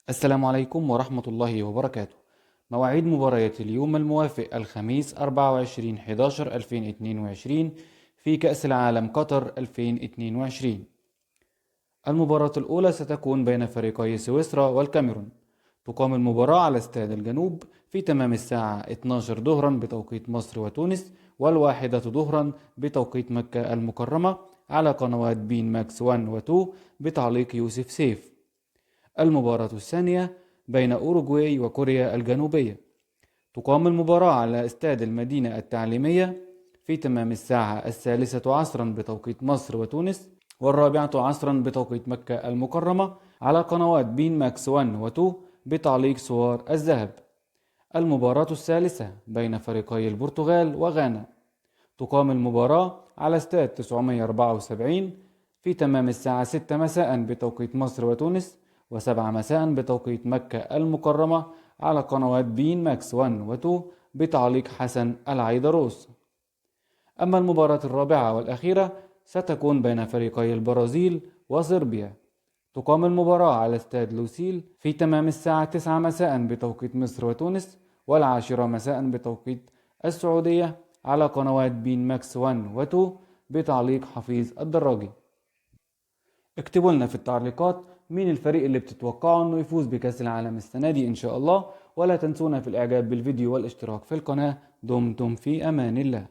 السلام عليكم ورحمة الله وبركاته. مواعيد مباريات اليوم الموافق الخميس 24/11/2022 في كأس العالم قطر 2022. المباراة الأولى ستكون بين فريقي سويسرا والكاميرون. تقام المباراة على استاد الجنوب في تمام الساعة 12 ظهرا بتوقيت مصر وتونس، والواحدة ظهرا بتوقيت مكة المكرمة، على قنوات بين ماكس 1 و 2 بتعليق يوسف سيف. المباراة الثانية بين أوروغواي وكوريا الجنوبية. تقام المباراة على استاد المدينة التعليمية في تمام الساعة 13 عصرا بتوقيت مصر وتونس، والرابعة عصرا بتوقيت مكة المكرمة، على قنوات بين ماكس 1 و 2 بتعليق صور الذهب. المباراة الثالثة بين فريقي البرتغال وغانا. تقام المباراة على استاد 974 في تمام الساعة 6 مساء بتوقيت مصر وتونس، و7 مساء بتوقيت مكة المكرمة، على قنوات بين ماكس 1 و 2 بتعليق حسن العيدروس. أما المباراة الرابعة والأخيرة ستكون بين فريقي البرازيل وصربيا. تقام المباراة على استاد لوسيل في تمام الساعة 9 مساء بتوقيت مصر وتونس، والعاشرة مساء بتوقيت السعودية، على قنوات بين ماكس 1 و 2 بتعليق حفيظ الدراجي. اكتبوا لنا في التعليقات مين الفريق اللي بتتوقعوا انه يفوز بكأس العالم السنة دي ان شاء الله، ولا تنسونا في الاعجاب بالفيديو والاشتراك في القناة. دمتم في امان الله.